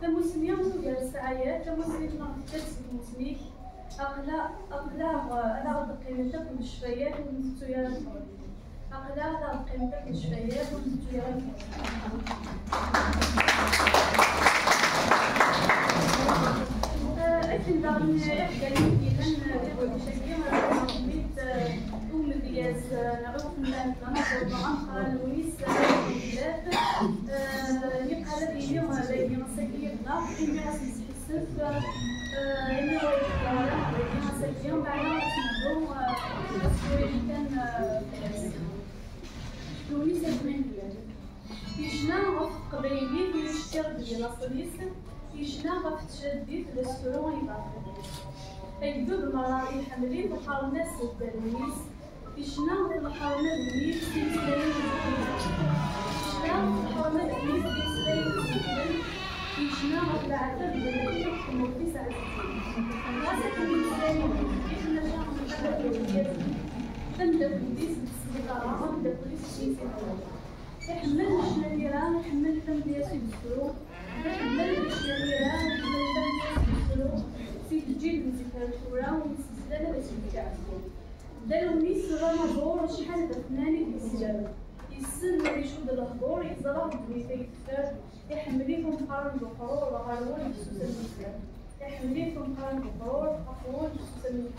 تموسمية ديال السعايات تموسمية نغتس بموسميك أقلا قيمتك بالشفايات ونزلتو يا الفضل أقلا قيمتك بالشفايات ونزلتو يا الفضل أكن دارني إحدى كيفان بشكل مرميت أم دياز نعرف من نقول لويس بلاد يقال لي اليوم مسكية بنا إني غاسي نحسف إني غاسي اليوم بعدا نسمعو السوري كان لويس من بلاد يشنا غف قبايلي في الشتر ديال لاصليس يشنا غف تشديد ريستورون يباطل يبدو بالمراري الحملين بحال الناس الدرويس يشنا بالحرمة النيل في سلايم يشنا بالحرمة النيل في سلايم يشنا بالعتب بالذي يحكم في ساعتين راسك من سلايم يحنا شاق من الأولويات تندى بوليس بالسلطة تندى بوليس في سلايم يحمل الشناليران يحمل فم ديال سيد السلوك يحمل الشناليران يحمل فم ديال سيد السلوك سيد الجيل من سيكارتورا ومسلسلة باش يتكعبو دارو ميس رمضور شحال د فناني كيسجلو يسن يشد الهضور يزرع بميتا يكفر يحمليكم قرن بقرور وغرور بسوس المسلم يحمليكم قرن بقرور وغرور بسوس المسلم